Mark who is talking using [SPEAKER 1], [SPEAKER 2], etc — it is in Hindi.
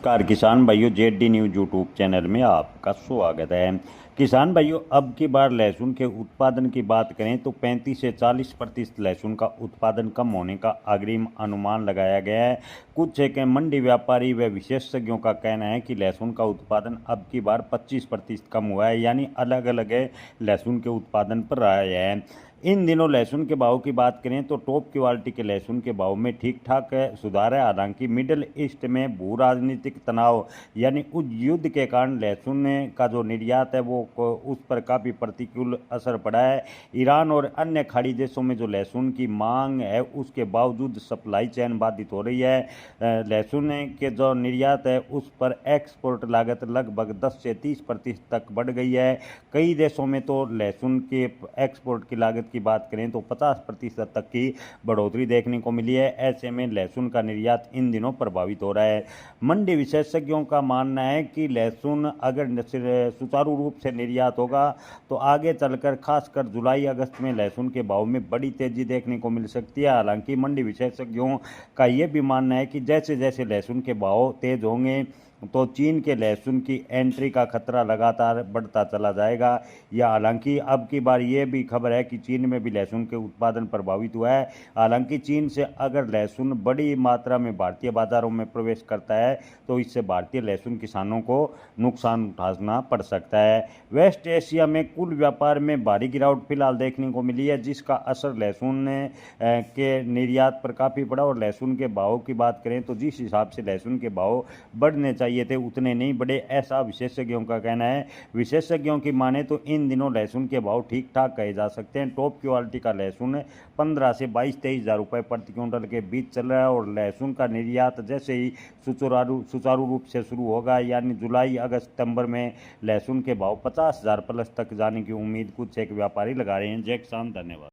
[SPEAKER 1] नमस्कार किसान भाइयों, जेडी न्यूज यूट्यूब चैनल में आपका स्वागत है। किसान भाइयों, अब की बार लहसुन के उत्पादन की बात करें तो 35 से 40% लहसुन का उत्पादन कम होने का अग्रिम अनुमान लगाया गया है। कुछ एक मंडी व्यापारी व विशेषज्ञों का कहना है कि लहसुन का उत्पादन अब की बार 25% कम हुआ है, यानी अलग अलग लहसुन के उत्पादन पर रहा है। इन दिनों लहसुन के भाव की बात करें तो टॉप क्वालिटी के लहसुन के भाव में ठीक ठाक सुधार है। हालांकि मिडिल ईस्ट में भू राजनीतिक तनाव यानी उस युद्ध के कारण लहसुन का जो निर्यात है वो उस पर काफ़ी प्रतिकूल असर पड़ा है। ईरान और अन्य खाड़ी देशों में जो लहसुन की मांग है उसके बावजूद सप्लाई चेन बाधित हो रही है। लहसुन के जो निर्यात है उस पर एक्सपोर्ट लागत लगभग 10 से 30% तक बढ़ गई है। कई देशों में तो लहसुन के एक्सपोर्ट की लागत की बात करें तो 50% तक की बढ़ोतरी देखने को मिली है। ऐसे में लहसुन का निर्यात इन दिनों प्रभावित हो रहा है। मंडी विशेषज्ञों का मानना है कि लहसुन अगर सुचारू रूप से निर्यात होगा तो आगे चलकर खासकर जुलाई अगस्त में लहसुन के भाव में बड़ी तेजी देखने को मिल सकती है। हालांकि मंडी विशेषज्ञों का यह भी मानना है कि जैसे जैसे लहसुन के भाव तेज होंगे तो चीन के लहसुन की एंट्री का खतरा लगातार बढ़ता चला जाएगा। या हालांकि अब की बार ये भी खबर है कि चीन में भी लहसुन के उत्पादन प्रभावित हुआ है। हालांकि चीन से अगर लहसुन बड़ी मात्रा में भारतीय बाजारों में प्रवेश करता है तो इससे भारतीय लहसुन किसानों को नुकसान उठाना पड़ सकता है। वेस्ट एशिया में कुल व्यापार में भारी गिरावट फिलहाल देखने को मिली है, जिसका असर लहसुन के निर्यात पर काफ़ी पड़ा। और लहसुन के भाव की बात करें तो जिस हिसाब से लहसुन के भाव बढ़ने चाहिए थे उतने नहीं बढ़े, ऐसा विशेषज्ञों का कहना है। विशेषज्ञों की माने तो इन दिनों लहसुन के भाव ठीक ठाक कहे जा सकते हैं। टॉप क्वालिटी का लहसुन 15 से 22-23 हज़ार रुपये प्रति क्विंटल के बीच चल रहा है। और लहसुन का निर्यात जैसे ही सुचारू रूप से शुरू होगा, यानी जुलाई अगस्त सितंबर में लहसुन के भाव 50,000 प्लस तक जाने की उम्मीद कुछ एक व्यापारी लगा रहे हैं। जय किसान, धन्यवाद।